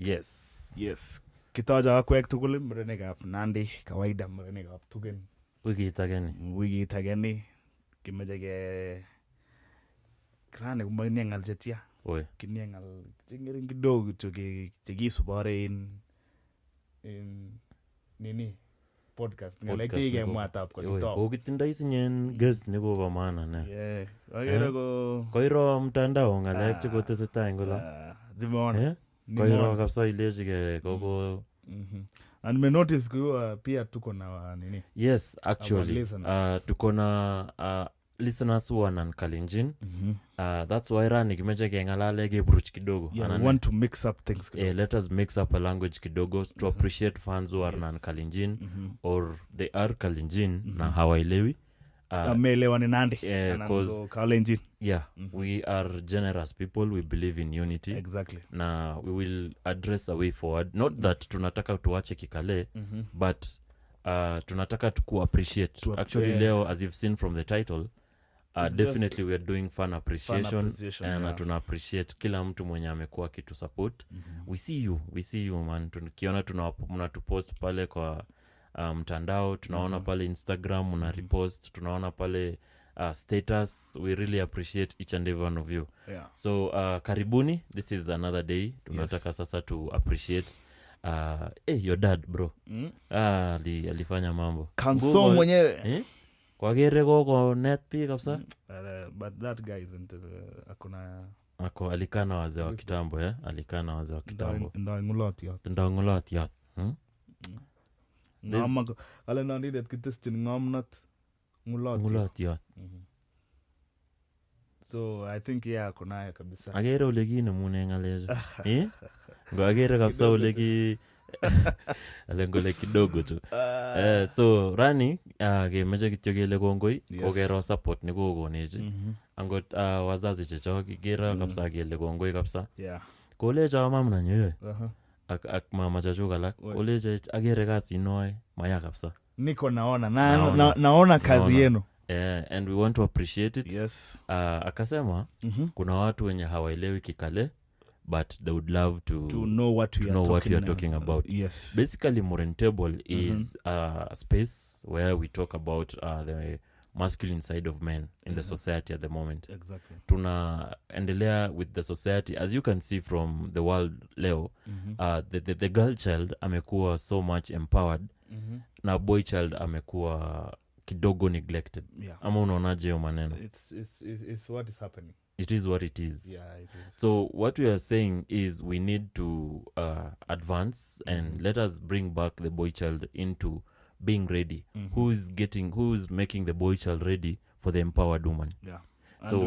Yes. Kitoja akwek tugul murenikab Nandi, kawaida murenikab Tugen. Wikit ageni kimeche ke krani kumanye ngal chetia. Kinie ngal chingering kidogo kityo chekisubore in nini podcast ngalek chekikemwatab kolito. Kokitindoi sinyen guest nekobo maana ne. Yeah. Agere koiro mtandao ngalek chekotesetai ngola. Dimeona. Koiro kabisa ilechike koko. And me notice kuwa pia tuko na nini? Yes, actually. Tuko na listeners who are non-Kalenjin. That's why rani kimeche kengalale gebruch kidogo. Yeah, we want to mix up things. Let us mix up a language kidogo to appreciate fans who are non-Kalenjin or they are Kalenjin na hawaelewi. Ameelewa ni Nandi. Because Kalenjin. Yeah, we are generous people. We believe in unity. Exactly. Na we will address a way forward. Not that tunataka tuache kikale, but tunataka to appreciate. Actually, Leo, as you've seen from the title, definitely we are doing fun appreciation and tuna appreciate kila mtu mwenye amekuwa kitu support. We see you man. Tukiona mnatupost pale kwa mtandao, tunaona pale Instagram, mna repost, tunaona pale status. We really appreciate each and every one of you. So karibuni, this is another day. Tunataka sasa to appreciate your dad bro. Alifanya mambo Kanso mwenyewe. Kwa gere kwa net pia kabisa. But that guy isn't alikana wazee wa kitambo alikana wazee wa kitambo. Ndangulot yot. Ngama ale nandidet kitestin ngamnat ngulot yot. So I think kuna kabisa. Agere ole kine mune ngalejo. Ngo agere kabisa ole ki alengole kidogo tu. So rani kemeche kityo kele kongoi kokero support ni kokoneji. Angot wazazi chechok kigera kabisa kele kongoi kabisa. Kolejo mamna nyoyo. Ak mama chachuk alak kolejo agere kazi noe maya kabisa. Niko naona kazi yenu. And we want to appreciate it. Yes. Akasema kuna watu wenye hawaelewi kikale but they would love to know what we are talking about. Yes. Basically, Morentable is a space where we talk about the masculine side of men in the society at the moment. Exactly. Tunaendelea with the society. As you can see from the world leo, the girl child amekuwa so much empowered. Na boy child amekuwa kidogo neglected. Ama unaonaje hiyo maneno? It's what is happening. It is what it is. Yeah, it is. So what we are saying is we need to advance and let us bring back the boy child into being ready. Who's making the boy child ready for the empowered woman? Yeah. And so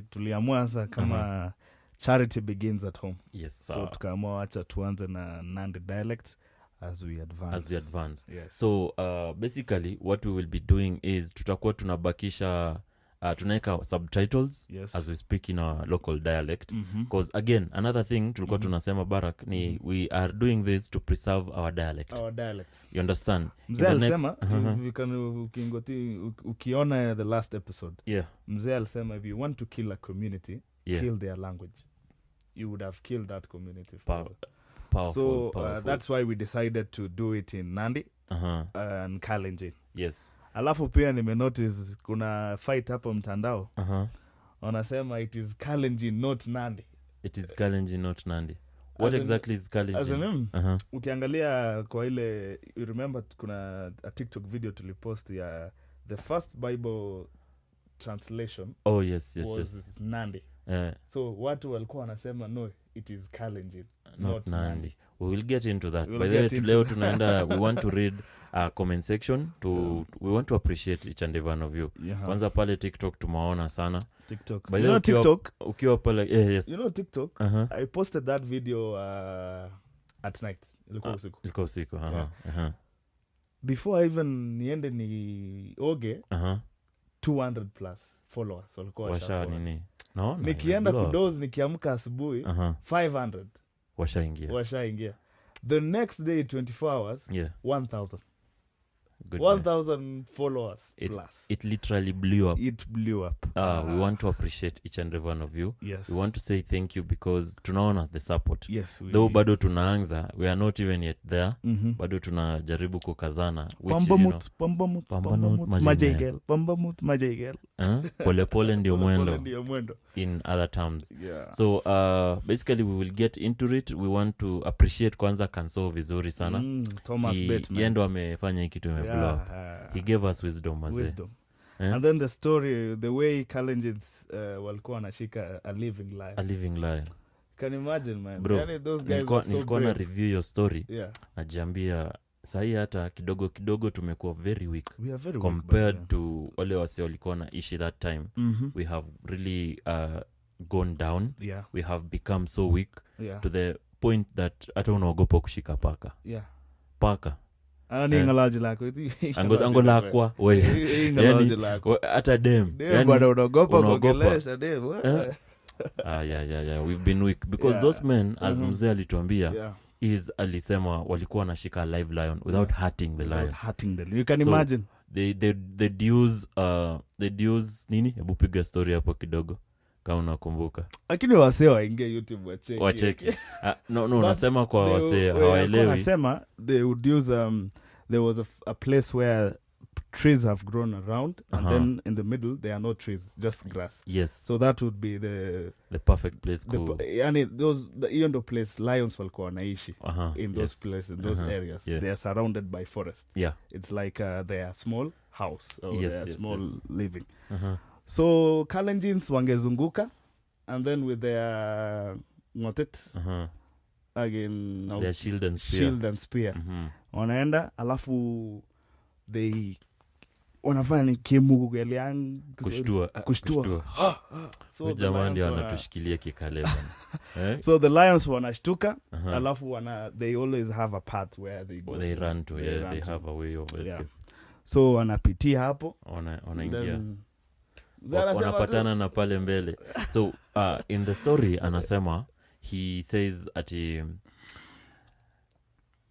tuliamua sasa kama charity begins at home. Yes. So tukaamua acha tuanze na Nandi dialect as we advance. Yes. So basically what we will be doing is tutakuwa tunabakisha tunaeka subtitles as we speak in our local dialect because again another thing tulikuwa tunasema Barak ni we are doing this to preserve our dialect. You understand? Mzee alisema ukiona the last episode. Mzee alisema if you want to kill a community, kill their language. You would have killed that community. Powerful. That's why we decided to do it in Nandi and Kalenjin. Yes. Alafu pia nimenotice kuna fight hapo mtandao. Wanasema it is Kalenjin not Nandi. It is Kalenjin not Nandi. What exactly is Kalenjin? Ukiangalia kwa ile you remember kuna a TikTok video tulipost ya the first Bible translation. Oh yes. Nandi. So watu walikuwa wanasema no, it is Kalenjin not Nandi. We will get into that. By the way, leo tunaenda we want to read comment section we want to appreciate each and every one of you. Kwanza pale TikTok tumaona sana. TikTok. By the way, TikTok ukiwa pale yes. You know TikTok? I posted that video at night. Ilikuwa usiku. Before I even niende ni oge 200 plus followers walikuwa washa nini. No, nikienda kudoze nikiamka asubuhi 500 washaingia. The next day 24 hours 1000. 1,000 followers plus. It literally blew up. It blew up. We want to appreciate each and every one of you. Yes. We want to say thank you because tunaona the support. Yes. Though bado tunaanza, we are not even yet there. Bado tunajaribu kukazana. Pambamut, majegel. Pole ndio mwendo. In other terms. Yeah. So basically we will get into it. We want to appreciate kwanza Kanso vizuri sana. Thomas Bateman. Yendo amefanya hiki tu blow up. He gave us wisdom. And then the story, the way Kalenjins walikuwa wanashika a living lion. Can you imagine, man? Bro, yani those guys are so nilikuwa na review your story. Yeah. Najiambia sahi hata kidogo tumekuwa very weak. We are very compared weak, to wale wase walikuwa na ishi that time. We have really gone down. Yeah. We have become so weak yeah. to the point that hata unaogopa kushika paka. Yeah. Paka. Ngalaji lako. Ango lakwa. Ngalaji lako. Hata dem. Yani bado unaogopa kuongelesha dem. Yeah. We've been weak because those men, as mzee alituambia, is alisema walikuwa wanashika live lion without hurting the lion. You can imagine. They use nini? Hebu piga story hapo kidogo kama unakumbuka. Lakini wasee waingie YouTube wacheki. No, nasema kwa wasee hawaelewi. Nasema they would use there was a place where trees have grown around and then in the middle there are no trees, just grass. Yes. So that would be the perfect place. Yani even the place lions walikuwa wanaishi in those places, in those areas. They are surrounded by forest. Yeah. It's like their small house or their small living. So Kalenjins wangezunguka and then with their ngotet again their shield and spear. Wanaenda alafu they wanafanya ni kimugeliang kushtua. So jamani ndio anatushikilia kikale bana. So the lions wanashtuka alafu they always have a path where they go. They run to. They have a way of escape. So wanapitia hapo. Wanaingia. Wanapatana na pale mbele. So in the story anasema he says ati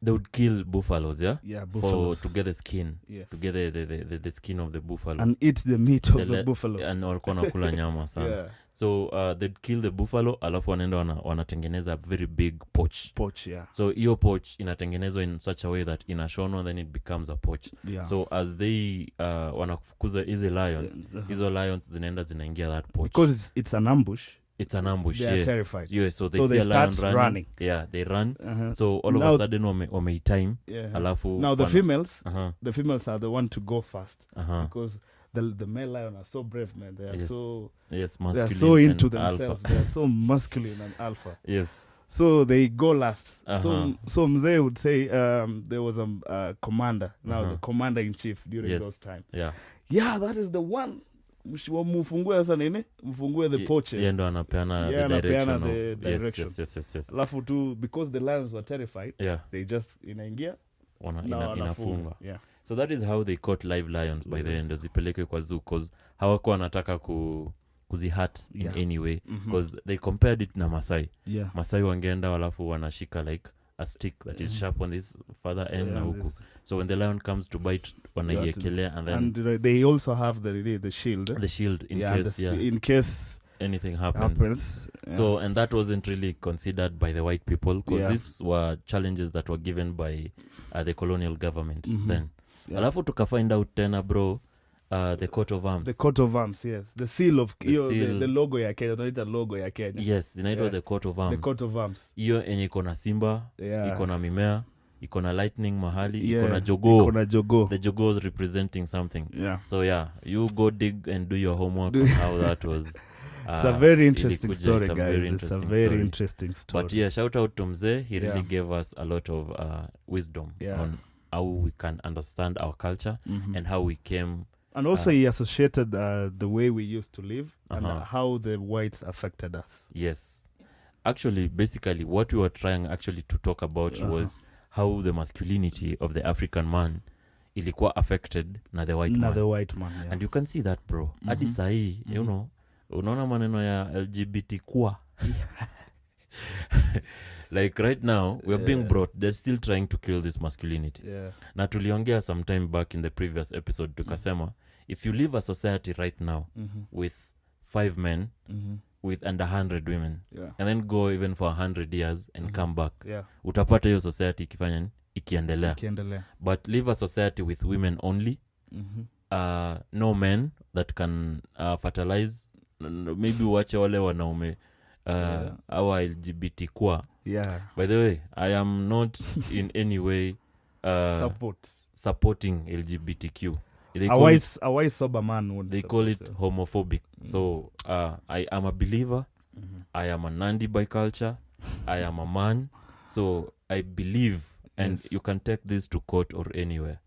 they would kill buffaloes, buffaloes. To get the skin, to get the skin of the buffalo and eat the meat of the buffalo, and walikuwa nakula nyama sana. So they'd kill the buffalo alafu wanaenda wanatengeneza a very big poach. So hiyo poach inatengenezwa in such a way that inashonwa then it becomes a poach. So as they wanafukuza hizo lions zinaingia that poach because it's an ambush. They are terrified. So they start running. Yeah, they run. So all of a sudden wameitime. Alafu now the females are the one to go fast because the male lion are so brave, man. They are so masculine. They are so into themselves. Alpha. They are so masculine and alpha. Yes. So they go last. So Mzee would say there was a commander. Now the commander in chief during those time. Yeah, that is the one. Mfungue sasa nini? Mfungue the poach. Ndo anapeana the direction. Yes. Alafu tu because the lions were terrified, they just inaingia inafunga. So that is how they caught live lions by the end. Zipeleke kwa zoo cause hawakuwa wanataka kuzihat in any way because they compared it na Masai. Masai wangeenda alafu wanashika like a stick that is sharp on this further end na huku. So when the lion comes to bite wanaiyekelea and then they also have the shield. The shield in case anything happens. So and that wasn't really considered by the white people because these were challenges that were given by the colonial government then. Alafu tukafind out tena bro the coat of arms. The coat of arms, yes. The seal of the logo ya Kenya. Tunaita logo ya Kenya. Yes, inaitwa the coat of arms. The coat of arms. Hiyo enye iko na simba, iko na mimea, iko na lightning mahali, iko na jogoo. The jogoo is representing something. So you go dig and do your homework on how that was. It's a very interesting story, guys. It's a very interesting story. But shout out to Mzee. He really gave us a lot of wisdom on how we can understand our culture and how we came. And also he associated the way we used to live and how the whites affected us. Yes. Actually, basically, what we were trying actually to talk about was how the masculinity of the African man ilikuwa affected na the white man. And you can see that, bro. Hadi sahi, you know, unaona maneno ya LGBT kwa. Like right now we're being brought, they're still trying to kill this masculinity. Na tuliongea sometime back in the previous episode tukasema if you live a society right now with 5 men with and 100 women and then go even for 100 years and come back, utapata hiyo society ikifanya ikiendelea. But live a society with women only, no men that can fertilize, maybe wache wale wanaume our LGBT kwa. By the way, I am not in any way supporting LGBTQ. A wise sober man would. They call it homophobic. So I am a believer. I am a Nandi by culture. I am a man. So I believe, and you can take this to court or anywhere.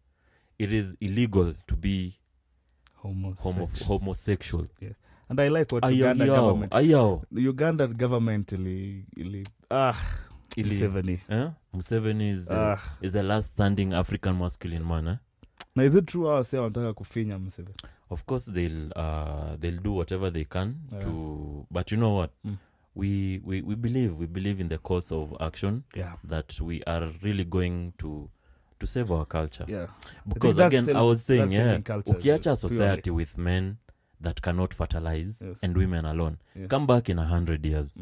It is illegal to be homosexual. Yes. And I like what Uganda government Museveni. Museveni is the last standing African masculine man. Now, is it true how say wanataka kufinya Museveni? Of course they'll do whatever they can to, but you know what? We believe in the course of action that we are really going to save our culture. Because again I was saying ukiacha society with men that cannot fertilize and women alone, come back in 100 years.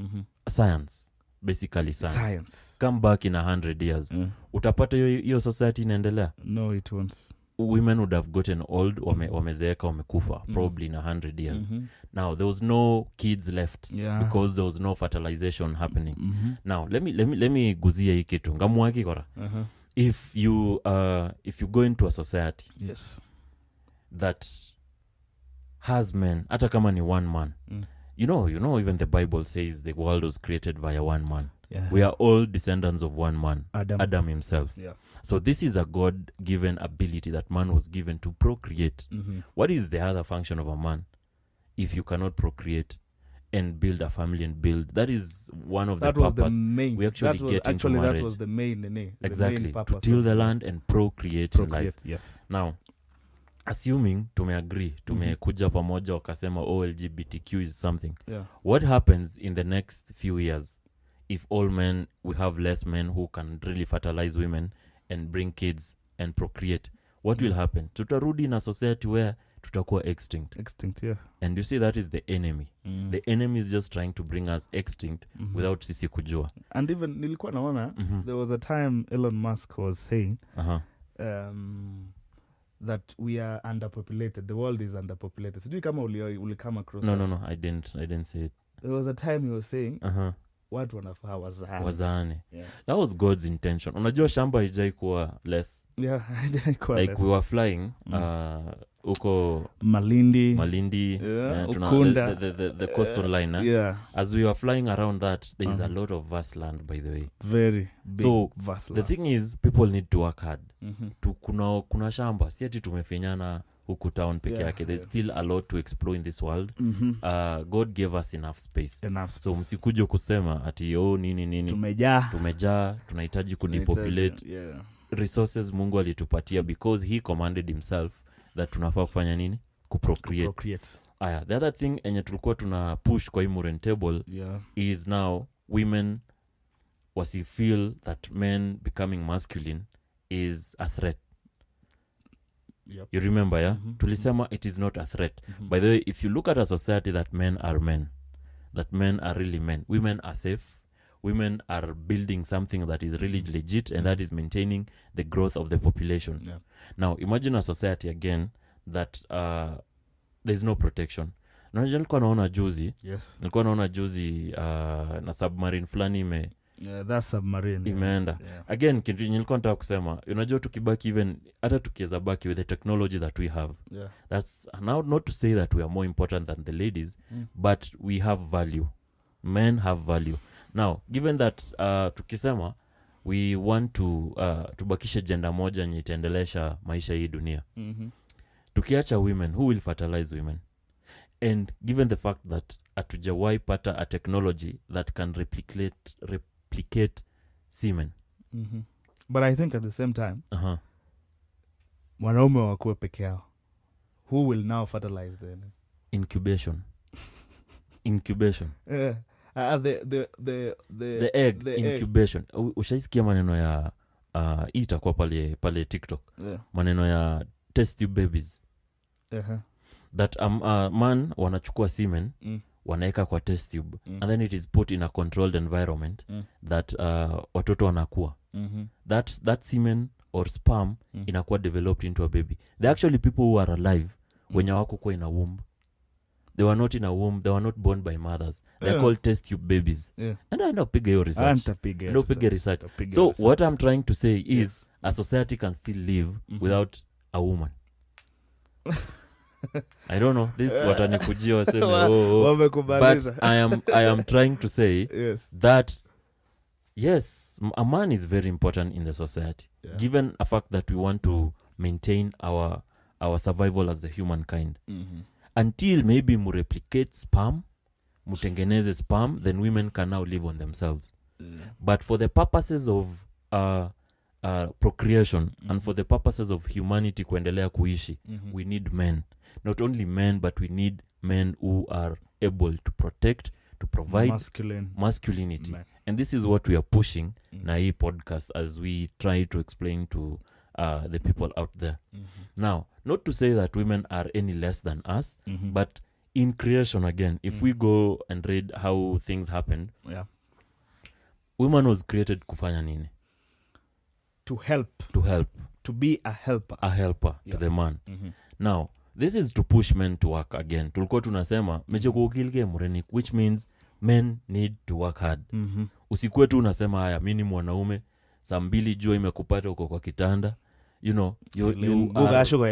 Science, basically science. Come back in 100 years. Utapata hiyo society inaendelea? No, it won't. Women would have gotten old, wamezeeka, wamekufa, probably in 100 years. Now there was no kids left because there was no fertilization happening. Now let me guzia hii kitu ngamwaki kora. If you go into a society that has men, hata kama ni one man, you know even the Bible says the world was created via one man. We are all descendants of one man, Adam himself. So this is a God-given ability that man was given to procreate. What is the other function of a man if you cannot procreate and build a family and build? That is one of the purpose. We actually get into marriage. That was the main exactly, the main to till the land and procreate in life. Yes. Now, assuming tumeagree, tumekuja pamoja wakasema LGBTQ is something. What happens in the next few years if all men, we have less men who can really fertilize women and bring kids and procreate? What will happen? Tutarudi in a society where tutakuwa extinct. And you see, that is the enemy. The enemy is just trying to bring us extinct without sisi kujua. And even nilikuwa naona there was a time Elon Musk was saying that we are underpopulated. The world is underpopulated. So do you come come across? No, I didn't say it. There was a time he was saying watu wanafaa wazaane. That was God's intention. Unajua shamba haijai kuwa less. Like we were flying uko Malindi Ukunda, the coastal line. As we were flying around that, there is a lot of vast land, by the way. Very big, so vast land. The thing is, people need to work hard. Kuna shamba si ati tumefinyana huku town peke yake. There's still a lot to explore in this world. God gave us enough space. So msikuje kusema ati nini tumejaa tunahitaji kudepopulate. Resources Mungu alitupatia because he commanded himself that tunafaa kufanya nini? Kuprocreate. The other thing enye tulikuwa tuna push kwa Imurent table is now women wasi feel that men becoming masculine is a threat. You remember, tulisema it is not a threat. By the way, if you look at a society that men are really men, women are safe, women are building something that is really legit, and that is maintaining the growth of the population. Now imagine a society again that there's no protection. Nilikuwa naona juzi na submarine fulani that submarine imeenda. Again nilikuwa nataka kusema, unajua tukibaki even hata tukiweza baki with the technology that we have, that's now not to say that we are more important than the ladies, but we have value. Men have value. Now given that tukisema we want to tubakishe gender moja yenye itaendelesha maisha hii dunia, tukiacha women, who will fertilize women? And given the fact that atujawai pata a technology that can replicate semen. But I think at the same time wanaume wakuwe peke yao, who will now fertilize them? Incubation. the egg incubation. Ushaisikia maneno ya itakuwa pale TikTok. Maneno ya test tube babies. That man wanachukua semen wanaeka kwa test tube and then it is put in a controlled environment that watoto wanakuwa. That semen or sperm inakuwa developed into a baby. They're actually people who are alive when hawakuwa in a womb. They were not in a womb. They were not born by mothers. They're called test tube babies. And I know piga your research. Research. So what I'm trying to say is a society can still live without a woman. I don't know. This watanikujia waseme but I am trying to say that yes, a man is very important in the society. Given a fact that we want to maintain our survival as the humankind. Until maybe mu replicate sperm, mutengeneze sperm, then women can now live on themselves. But for the purposes of procreation and for the purposes of humanity kuendelea kuishi, we need men. Not only men, but we need men who are able to protect, to provide masculinity. Man. And this is what we are pushing na hii podcast as we try to explain to the people out there. Now, not to say that women are any less than us, but in creation again, if we go and read how things happened, woman was created kufanya nini? To help. To be a helper. To the man. Now, this is to push men to work again. Tulikuwa tunasema meche kuukilike mureni, which means men need to work hard. Usikue tu unasema haya mimi ni mwanaume, saa 2 jua imekupata uko kwa kitanda. You know, Guga shoga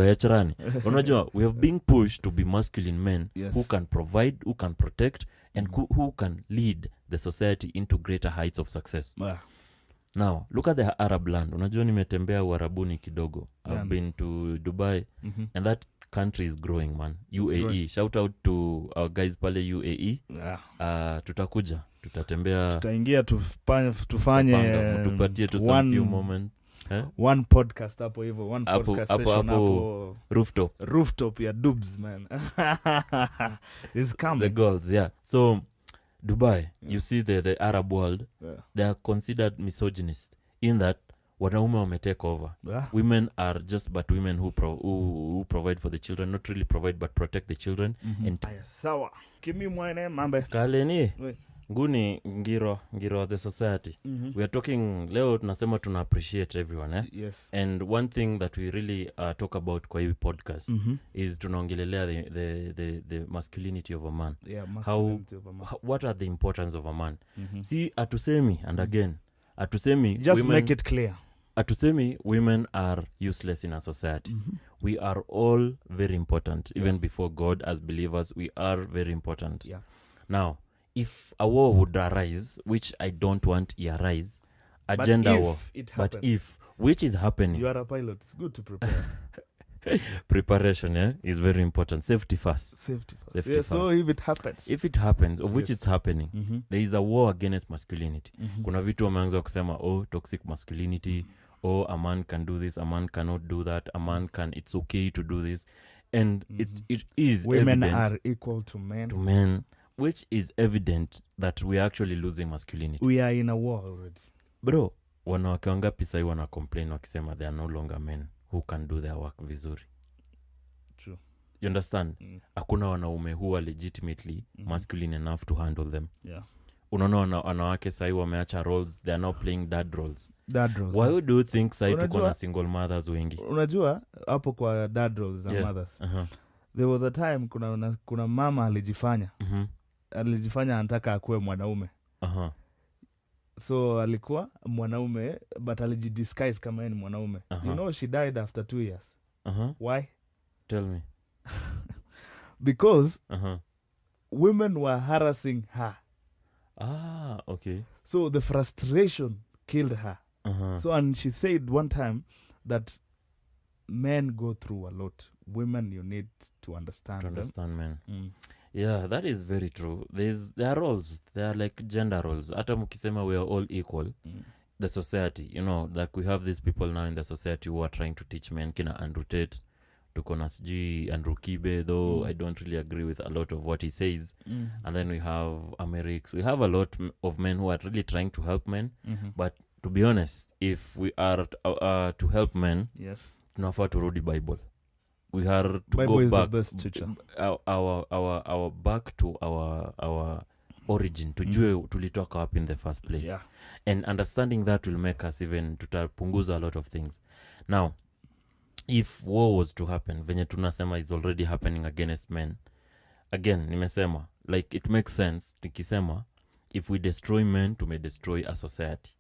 echrani. Unajua, we have been pushed to be masculine men who can provide, who can protect, and who can lead the society into greater heights of success. Now, look at the Arab land. Unajua nimetembea Uarabuni kidogo. I've been to Dubai and that country is growing, man. UAE. Shout out to our guys pale UAE. Tutakuja. Tutaingia tufanye tupatie tu some few moment. One podcast hapo hivyo, one podcast session hapo rooftop ya Dubs, man. Is coming. The goals, yeah. So Dubai, you see the Arab world, they are considered misogynist in that wanaume wametake over. Women are just but women who provide for the children, not really provide but protect the children. And sawa kimi mwane mambe kaleni nguni ngiro the society. We are talking leo tunasema tuna appreciate everyone, Yes. And one thing that we really talk about kwa hii podcast is tunaongelelea the masculinity of a man. Masculinity of a man. What are the importance of a man? See, atusemi and again atusemi just women, make it clear. Atusemi women are useless in our society. We are all very important. Even before God, as believers, we are very important. Now, if a war would arise, which I don't want to arise, a but gender if war, it but if, which is happening. You are a pilot. It's good to prepare. Preparation, is very important. Safety first. Safety first. So if it happens, of which it's happening, there is a war against masculinity. Kuna vitu wameanza kusema, toxic masculinity, a man can do this, a man cannot do that, a man can, it's okay to do this. And it is women evident are equal to men. Which is evident that we are actually losing masculinity. We are in a war already. Bro, wanawake wangapi sahi wana complain wakisema they are no longer men who can do their work vizuri. True. You understand? Hakuna wanaume who are legitimately masculine enough to handle them. Unaona wanawake sahi wameacha roles, they are now playing dad roles. Why do you think sahi tuko na single mothers wengi? Unajua hapo kwa dad roles and mothers. There was a time kuna mama alijifanya anataka akuwe mwanaume. So alikuwa mwanaume but alijidisguise kama yeye ni mwanaume. You know she died after 2 years. Why? Tell me. Because women were harassing her. Okay. So the frustration killed her. So and she said one time that men go through a lot. Women, you need to understand them. Men. Yeah, that is very true. There are roles. There are like gender roles. Hata mkisema we are all equal. The society, like we have these people now in the society who are trying to teach men, kina Andrew Tate, tuko na sijui Andrew Kibe, though I don't really agree with a lot of what he says. And then we have Amerix. We have a lot of men who are really trying to help men. But to be honest, if we are to help men, yes, tunafaa turudi Bible. We are to Bible go is back the best teacher. Our back to our origin, tujue tulitoka up in the first place. Yeah. And understanding that will make us even tutapunguza a lot of things. Now, if war was to happen, venye tunasema is already happening against men, again nimesema, like it makes sense nikisema if we destroy men to may destroy a society.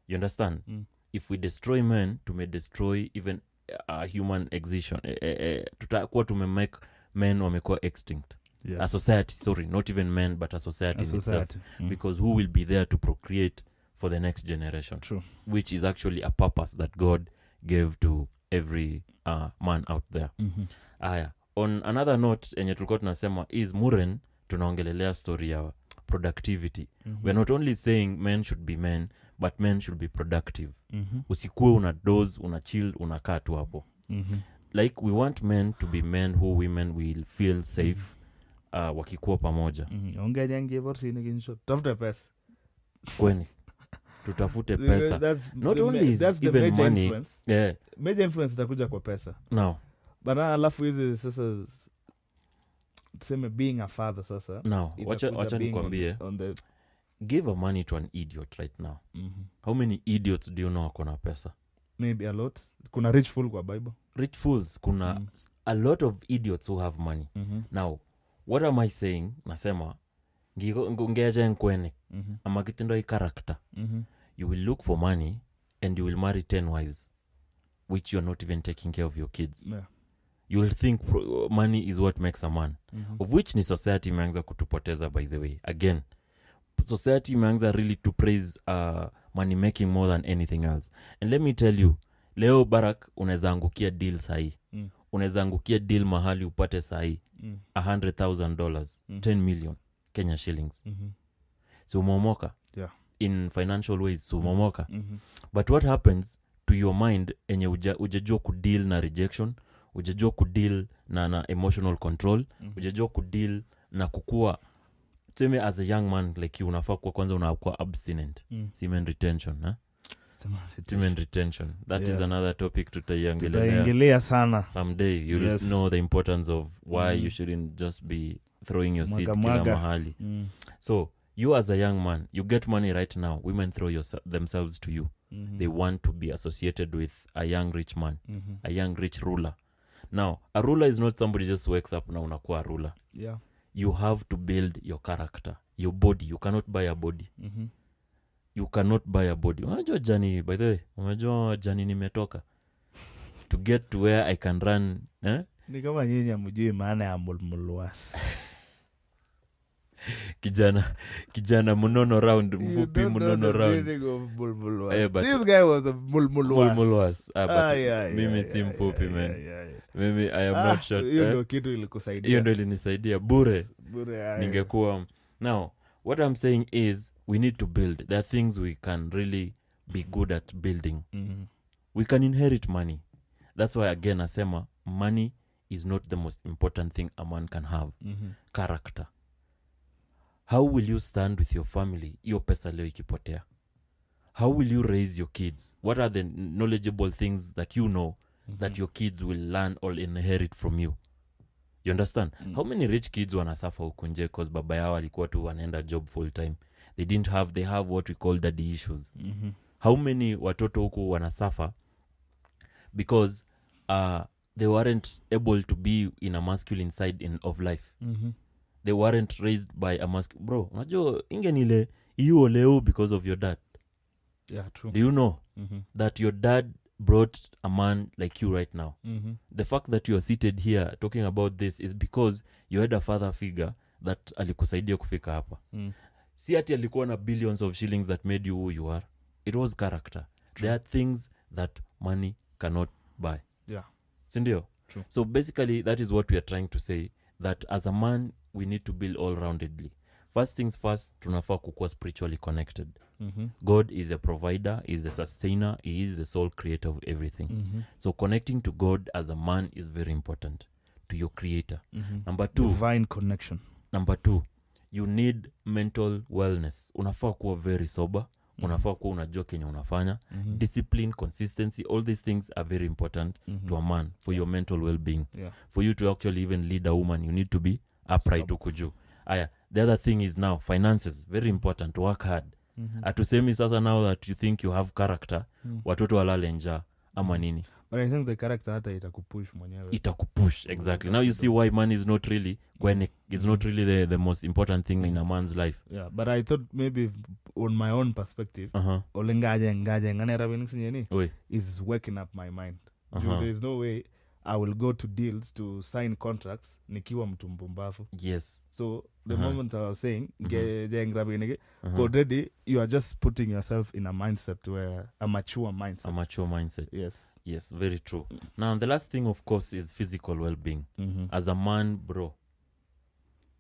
You understand? If we destroy men to may destroy even a human existence. Tutakuwa tumemake men wamekuwa extinct. Yes. A society, sorry, not even men but a society in itself, because who will be there to procreate for the next generation? True. Which is actually a purpose that God gave to every man out there. Aya, on another note enye tulikuwa tunasema is Muren tunaongelelea story ya productivity. We're not only saying men should be men, but men should be productive. Usikuwe una doze, una chill, unakaa tu hapo. Like we want men to be men who women will feel safe wakikuwa pamoja. Ongejangie vorsini kinsho. Tafuta pesa. Kweni tutafute pesa. Not only is even money. Influence. Yeah. Major influence itakuja kwa pesa. Now. Bana alafu hizi sasa tuseme being a father sasa. Now, wacha nikwambie. Give a money to an idiot right now. How many idiots do you know wako na pesa? Maybe a lot. Kuna rich fool kwa Bible. Rich fools, kuna a lot of idiots who have money. Now, what am I saying? Nasema ngeja nkwene ama kitindo hii character. You will look for money and you will marry 10 wives, which you're not even taking care of your kids. Yeah. You will think money is what makes a man, of which ni society imeanza kutupoteza, by the way. Again, society imeanza really to praise money making more than anything else. And let me tell you, leo Barak unaweza angukia deal sahi. Unaweza angukia deal mahali upate sahi $100,000, 10 million Kenya shillings. So umeomoka. Yeah. In financial ways, so umeomoka. But what happens to your mind enye ujajua kudeal na rejection, ujajua kudeal na emotional control, ujajua kudeal na kukua. Teme as a young man like you, unafaa kwa kwanza unakuwa abstinent. Semen retention, huh? Semen retention. That is another topic tutaiangelea sana. Someday you'll know the importance of why you shouldn't just be throwing your seed kila mahali. So, you as a young man, you get money right now. Women throw themselves to you. They want to be associated with a young rich man, a young rich ruler. Now, a ruler is not somebody just wakes up na unakuwa a ruler. Yeah. You have to build your character, your body. You cannot buy a body. You cannot buy a body. Unajua jani, by the way, unajua jani nimetoka. To get to where I can run. Ni kama nyinyi hamjui maana ya mulmulwas. kijana munono round, mfupi munono round. This guy was a mulmulwas. Mimi si mfupi, man. Mimi I am not sure. Hiyo ndio kitu ilikusaidia. Hiyo ndio ilinisaidia bure. Ningekuwa. Now, what I'm saying is we need to build. There are things we can really be good at building. We can inherit money. That's why again asema money is not the most important thing a man can have. Character. How will you stand with your family? Iyo pesa leo ikipotea. How will you raise your kids? What are the knowledgeable things that you know that your kids will learn or inherit from you? You understand? How many rich kids wanasafa huko nje because baba yao alikuwa tu wanaenda job full time? They have what we call daddy issues. How many watoto huko wanasafa because they weren't able to be in a masculine side of life. They weren't raised by a masculine. Bro, unajua ingenile iyo leo because of your dad. Yeah, true. Do you know that your dad brought a man like you right now? The fact that you are seated here talking about this is because you had a father figure that alikusaidia kufika hapa. Si ati alikuwa na billions of shillings that made you who you are. It was character. True. There are things that money cannot buy. Yeah. Sindio? True. So basically that is what we are trying to say, that as a man we need to build all-roundedly. first things first, tunafaa kukuwa spiritually connected. God is a provider, is a sustainer, he is the sole creator of everything. So connecting to God as a man is very important to your creator. Number 2, divine connection. Number 2, you need mental wellness. Unafaa kuwa very sober. Unafaa kuwa unajua kenye unafanya. Discipline, consistency, all these things are very important to a man for your mental well-being. For you to actually even lead a woman, you need to be upright ukuju. The other thing is now finances, very important, to work hard. Atusemi sasa now that you think you have character, watoto walale njaa ama nini. But I think the character hata itakupush mwenyewe. Itakupush, exactly. Now you see why money is not really it's not really the most important thing in a man's life. Yeah, but I thought maybe on my own perspective, olengaje ngane rabinix nyeni is waking up my mind. There is no way I will go to deals to sign contracts nikiwa mtu mbumbafu. Yes. So the moment I was saying already you are just putting yourself in a mindset where a mature mindset. Yes, very true. Now the last thing of course is physical well-being. As a man, bro,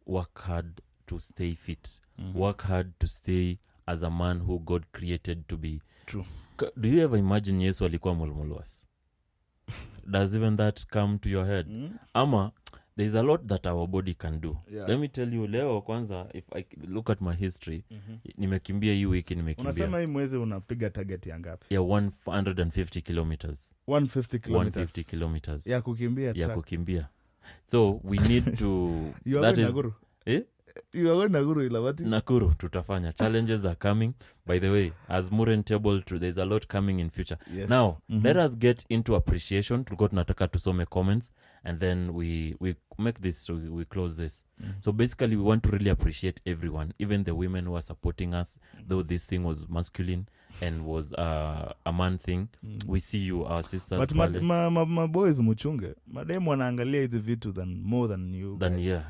work hard to stay fit. Work hard to stay as a man who God created to be. True. Do you ever imagine Yesu alikuwa mulmulwas? Does even that come to your head? Ama there's a lot that our body can do. Let me tell you, leo kwanza, if I look at my history, nimekimbia hii wiki nimekimbia. Unasema hii mwezi unapiga target ya ngapi? Ya 150 kilometers. 150 kilometers. Ya kukimbia. So we need to that is Nakuru. You are going Nakuru ilawati? Nakuru tutafanya. Challenges are coming. By the way, as Muren Table, there's a lot coming in future. Yes. Now, let us get into appreciation. Tulikuwa tunataka tusome comments and then we make this, so we close this. So basically we want to really appreciate everyone, even the women who are supporting us, though this thing was masculine and was a man thing. We see you, our sisters. But my boys muchunge. Mademu wanaangalia hizi vitu more than you guys.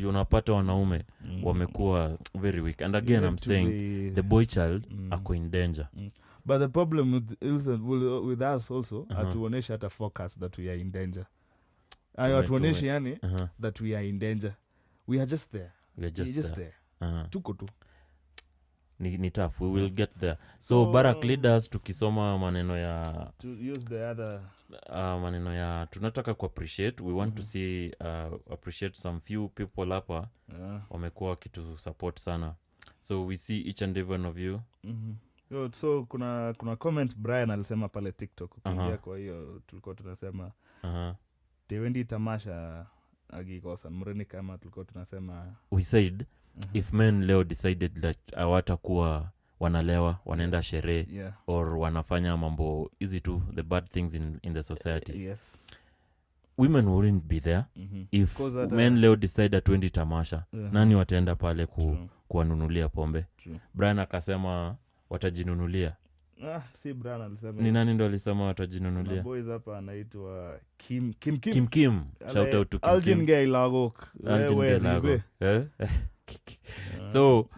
Unapata wanaume wamekuwa very weak. And again, I'm saying the boy child ako in danger. But the problem with us also, atuonesha hata focus that we are in danger. Atuonesha yani that we are in danger. We are just there. We are just there. Tuko tu. Ni tough. We will get there. So Barak, lead us tukisoma maneno ya to use the other maneno ya tunataka ku appreciate. We want to see appreciate some few people hapa wamekuwa kitu support sana. So we see each and every one of you. So kuna comment Brian alisema pale TikTok ukiingia, kwa hiyo tulikuwa tunasema tewendi tamasha agikosa mreni, kama tulikuwa tunasema we said if men leo decided that hawatakuwa wanalewa, wanaenda sherehe or wanafanya mambo easy to the bad things in the society, women wouldn't be there. If men leo decide at 20 tamasha, nani wataenda pale kuwanunulia pombe? Brian akasema watajinunulia. Si Brian alisema. Ni nani ndo alisema watajinunulia? Boys hapa anaitwa Kim. Shout out to Kim. Algin Gay Lagok. So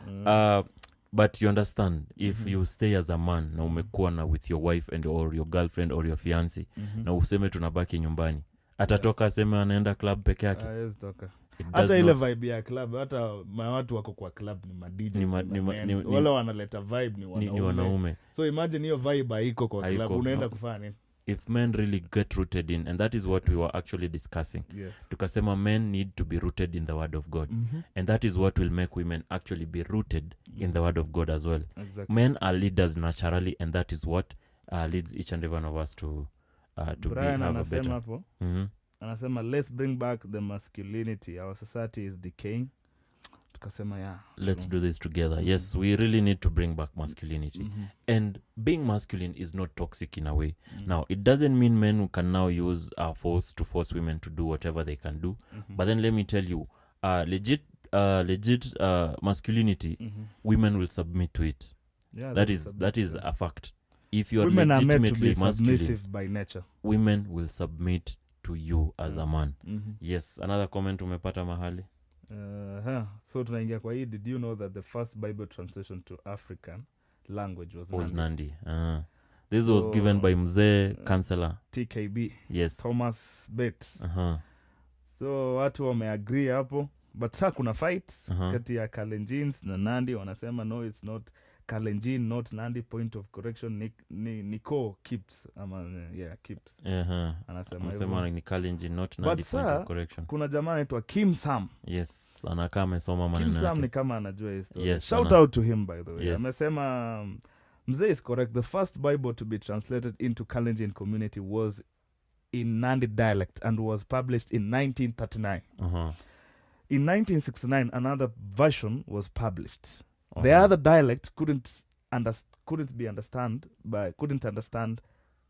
but you understand, if you stay as a man na umekuwa na with your wife and or your girlfriend or your fiancé na useme tunabaki nyumbani, atatoka aseme anaenda club peke yake? Hawezi toka. Hata ile vibe ya club, hata watu wako kwa club ni madiji, wala wanaleta vibe ni wanaume. So imagine hiyo vibe haiko kwa club, unaenda kufanya nini? If men really get rooted in, and that is what we were actually discussing. Tukasema men need to be rooted in the word of God. And that is what will make women actually be rooted in the word of God as well. Exactly. Men are leaders naturally, and that is what leads each and every one of us to Brian have a better. Anasema let's bring back the masculinity. Our society is decaying. Tukasema let's do this together. Yes, we really need to bring back masculinity. And being masculine is not toxic in a way. Now, it doesn't mean men who can now use force to force women to do whatever they can do. But then let me tell you, legit masculinity, women will submit to it. That is a fact. If you are women legitimately are meant to be masculine, submissive by nature, women will submit to you as a man. Yes, another comment umepata mahali. So tunaingia kwa hii, did you know that the first Bible translation to African language was Nandi? This was given by Mzee Counselor TKB. Yes. Thomas Bates. So watu wameagree hapo. but saa kuna fights kati ya Kalenjins na Nandi. Wanasema no, it's not Kalenjin, not Nandi. Point of correction, Nico Kips Kips. Anasema ni Kalenjin, not Nandi. Point of correction. Kuna jamaa anaitwa Kim Sam. Yes, anakaa amesoma maneno yake. Kim Sam ni kama anajua history. Yes, shout out to him by the way. Yes. Amesema Mzee is correct. The first Bible to be translated into Kalenjin community was in Nandi dialect and was published in 1939. In 1969, another version was published. The other dialect couldn't understand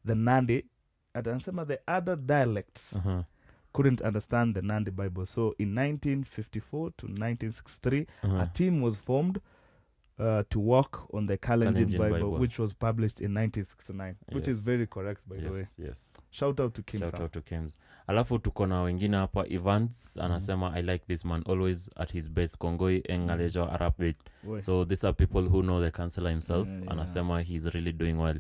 the Nandi. The other dialects couldn't understand the Nandi Bible. So in 1954 to 1963, a team was formed to work on the Kalenjin Bible, which was published in 1969, which is very correct, by the way. Yes. Shout out to Kim. Shout out to Kims. Alafu tuko na wengine hapa. Evans anasema I like this man, always at his best. Kongoi engalejo Arabit. So these are people who know the counselor himself. Anasema he's really doing well.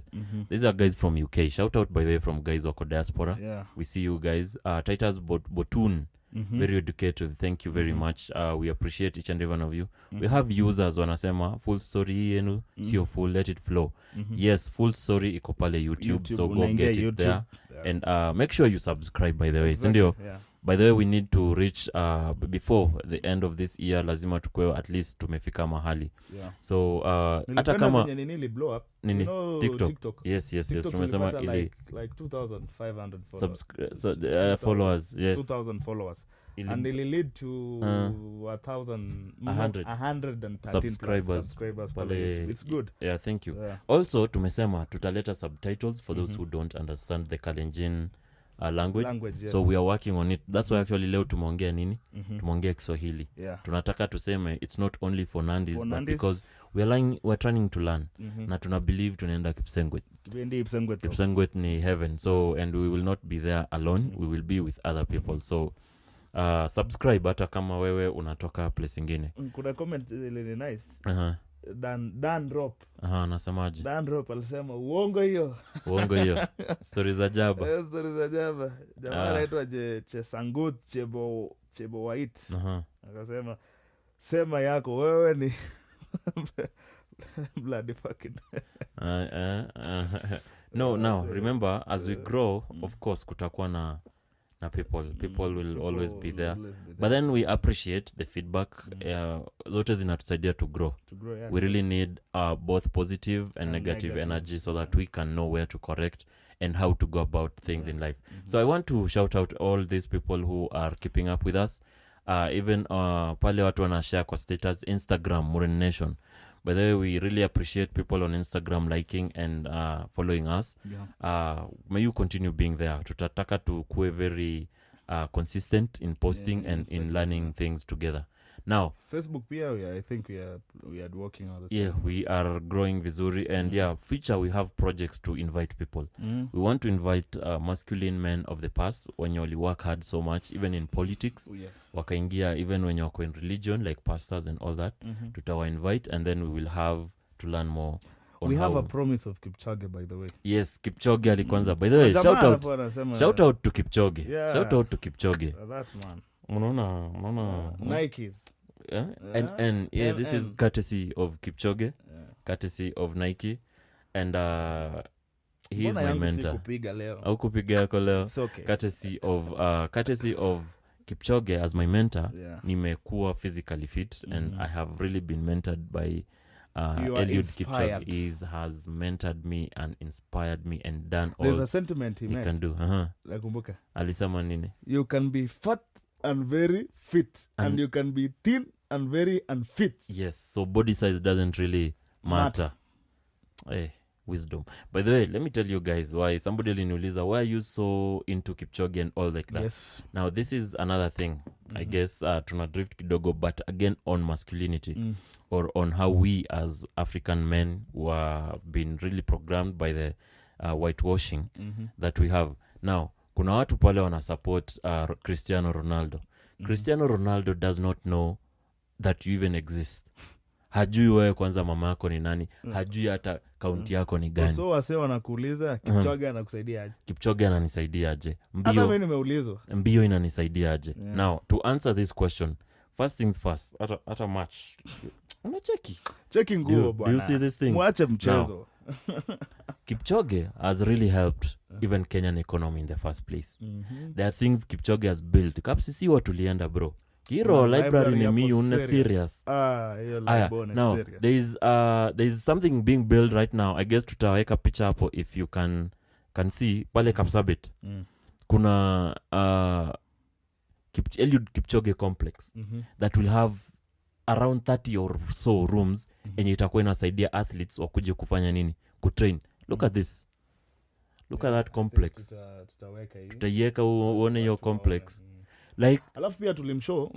These are guys from UK. Shout out, by the way, from guys wako diaspora. We see you guys. Titus Botun. Very educative. Thank you very much. We appreciate each and every one of you. We have users wanasema full story yenu sio full, let it flow. Yes, full story iko pale YouTube, so go get it there. And make sure you subscribe, by the way. Sindio? By the way, we need to reach before the end of this year, lazima tukwe at least tumefika mahali. So hata kama nili blow up, nini, TikTok. Yes. Tumesema like 2,500 followers. Followers, yes. 2,000 followers. And it lead to 113 subscribers pale. It's good. Yeah, thank you. Also, tumesema tutaleta subtitles for those who don't understand the Kalenjin language. Yes. So we are working on it. That's why actually leo tumeongea nini? Tumeongea Kiswahili. Tunataka tuseme it's not only for Nandis, but because we're trying to learn. Na tuna believe tunaenda Kipsengwet. Kipsengwet ni heaven. So, and we will not be there alone. We will be with other people. So subscribe hata kama wewe unatoka place ingine. Kuna comment really nice. Dan Rop. Nasemaje? Dan Rop alisema uongo hiyo. Stories za jaba. Jamaa anaitwa Chesangut Chebo White. Akasema sema yako wewe ni bloody fucking. Now remember, as we grow, of course kutakuwa na people will always be there. But then we appreciate the feedback. Zote zinatusaidia to grow. We really need both positive and negative energy so that we can know where to correct and how to go about things in life. So I want to shout out all these people who are keeping up with us. Even pale watu wanashare kwa status Instagram, Muren Nation. By the way, we really appreciate people on Instagram liking and following us. May you continue being there. Tutataka tukue very consistent in posting and in learning things together. Now, Facebook pia, I think we are working on it. Yeah, we are growing vizuri, and future we have projects to invite people. We want to invite masculine men of the past when you work hard so much, even in politics. Wakaingia, even when you're in religion, like pastors and all that. Tutawa invite, and then we will have to learn more. We have a promise of Kipchoge, by the way. Yes, Kipchoge alikwanza. By the way, shout out to Kipchoge. Shout out to Kipchoge. That man. Unaona Nikes. And this is courtesy of Kipchoge, courtesy of Nike, and he is my mentor. Au kupiga yako leo. Courtesy of Kipchoge as my mentor. Nimekuwa physically fit, and I have really been mentored by Eliud Kipchoge. He has mentored me and inspired me and done all. There's a sentiment he can do. Nakumbuka. Alisema nini? You can be fat and very fit, and you can be thin and very unfit. Yes, so body size doesn't really matter. Wisdom. By the way, let me tell you guys why somebody aliniuliza, why are you so into Kipchoge and all like that? Yes. Now this is another thing. I guess tuna drift kidogo, but again on masculinity or on how we as African men were been really programmed by the whitewashing that we have. Now kuna watu pale wana support Cristiano Ronaldo. Cristiano Ronaldo does not know that you even exist. Hajui wewe kwanza mama yako ni nani. Hajui hata kaunti yako ni gani. So wase wanakuuliza Kipchoge anakusaidia aje? Kipchoge ananisaidia aje? Hata mimi nimeulizwa. Mbio inanisaidia aje? Now, to answer this question, first things first, hata match unacheki cheki nguo do you see this thing? Mwache mchezo. Kipchoge has really helped even Kenyan economy in the first place. There are things Kipchoge has built. Kapsisi tulienda bro. Kiro library ni mi une serious. Now there is something being built right now. I guess tutaweka picha hapo if you can see pale Kapsabet. Kuna Eliud Kipchoge complex that will have around 30 or so rooms enye itakuwa inasaidia athletes wakuje kufanya nini? Kutrain. Look at this. Look at that complex. Tutaiweka uone hiyo complex. Like alafu pia tulimshow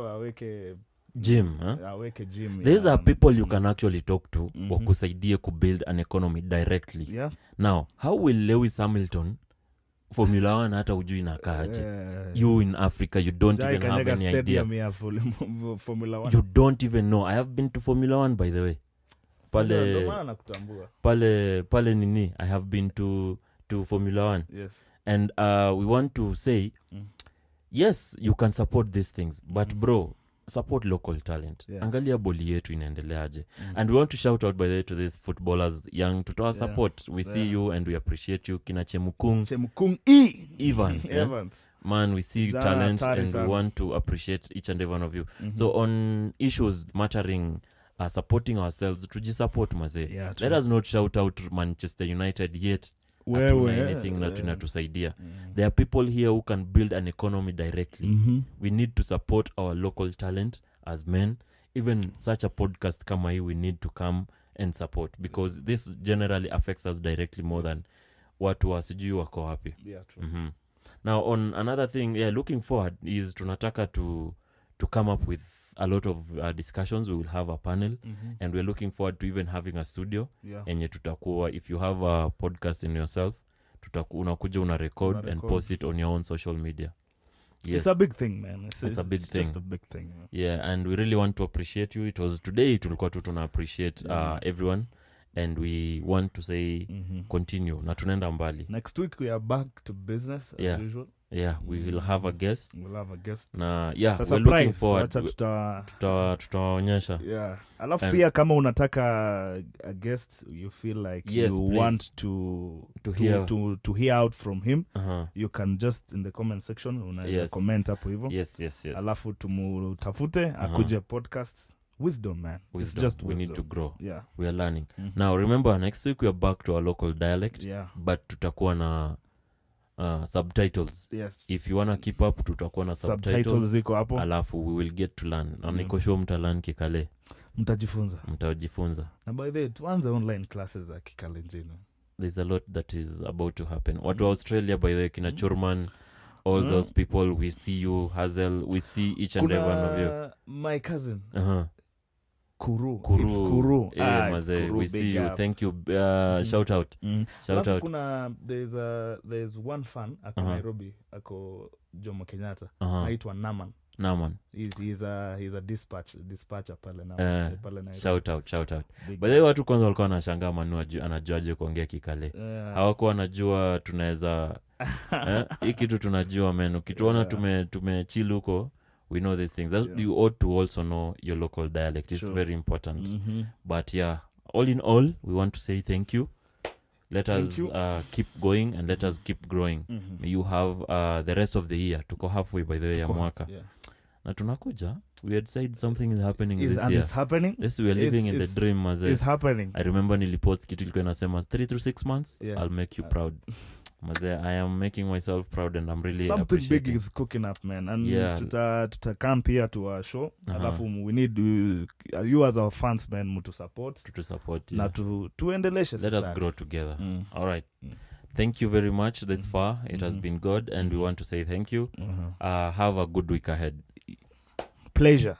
aweke gym, aweke gym. These are people you can actually talk to wakusaidie ku build an economy directly. Yeah. Now, how will Lewis Hamilton Formula 1 hata ujui nakaaje? You in Africa, you don't even have any idea. Formula 1. You don't even know. I have been to Formula 1 by the way. Pale nini, I have been to Formula 1. Yes. And we want to say yes, you can support these things, but bro, support local talent. Yeah. Angalia boli yetu inaendeleaje. And we want to shout out by the way to these footballers young to our support. We see you and we appreciate you. Kina Chemukung Evans. Man, we see talent and we want to appreciate each and every one of you. So on issues mattering supporting ourselves, tujisupport maze. Yeah, let us not shout out Manchester United yet. Anything that tunatusaidia. There are people here who can build an economy directly. We need to support our local talent as men. Even such a podcast kama hii we need to come and support because this generally affects us directly more than watu wasijui wako wapi. Now on another thing, looking forward is tunataka to come up with a lot of discussions. We will have a panel and we're looking forward to even having a studio enye tutakuwa, if you have a podcast in yourself, unakuja una record and post it on your own social media. Yes. It's a big thing, man. It's a big thing. Just a big thing. Yeah, and we really want to appreciate you. It was today tulikuwa tuna appreciate everyone and we want to say continue na tunaenda mbali. Next week we are back to business as usual. Yeah, we will have a guest. Na we're looking forward. Tutaonyesha. Yeah. Alafu pia kama unataka a guest you feel like you want to hear out from him, you can just in the comment section unaweza comment hapo hivyo. Yes. Alafu tumutafute akuje podcast. Wisdom, man. It's just wisdom. We need to grow. Yeah. We are learning. Now remember next week we are back to our local dialect, but tutakuwa na subtitles. Yes. If you wanna keep up, tutakuwa na subtitles ziko hapo. Alafu we will get to learn. Na niko sure mtalan kikale. Mtajifunza. Na by the way, tuanze online classes za kikale njino. There's a lot that is about to happen. Watu wa Australia by the way, kina Churman, all those people, we see you, Hazel, we see each and every one of you. My cousin. Kuru. It's Kuru. Maze, we see you. Up. Thank you. Shout out. Shout out. There's one fan at Nairobi, ako Jomo Kenyatta. Anaitwa Naman. He's a dispatcher pale Nairobi. Shout out. By the way, watu kwanza walikuwa wanashangaa Manu anajuaje kuongea Kikale. Hawakuwa wanajua tunaweza hii kitu tunajua man. Ukituona tumechill huko, we know these things. You ought to also know your local dialect. It's very important. But all in all, we want to say thank you. Let us keep going and let us keep growing. May you have the rest of the year. Tuko halfway by the way ya mwaka. Na tunakuja. We had said something is happening this year. It's happening. Yes, we are living in the dream, Maze. It's happening. I remember nilipost kitu ilikuwa inasema 3 to 6 months. I'll make you proud. Maze, I am making myself proud and I'm really something big is cooking up, man. And tuta come here to our show. Alafu we need you as our fans, man, to support. Na tuendeleshe. Let us grow together. All right. Thank you very much this far. It has been good and we want to say thank you. Have a good week ahead. Pleasure.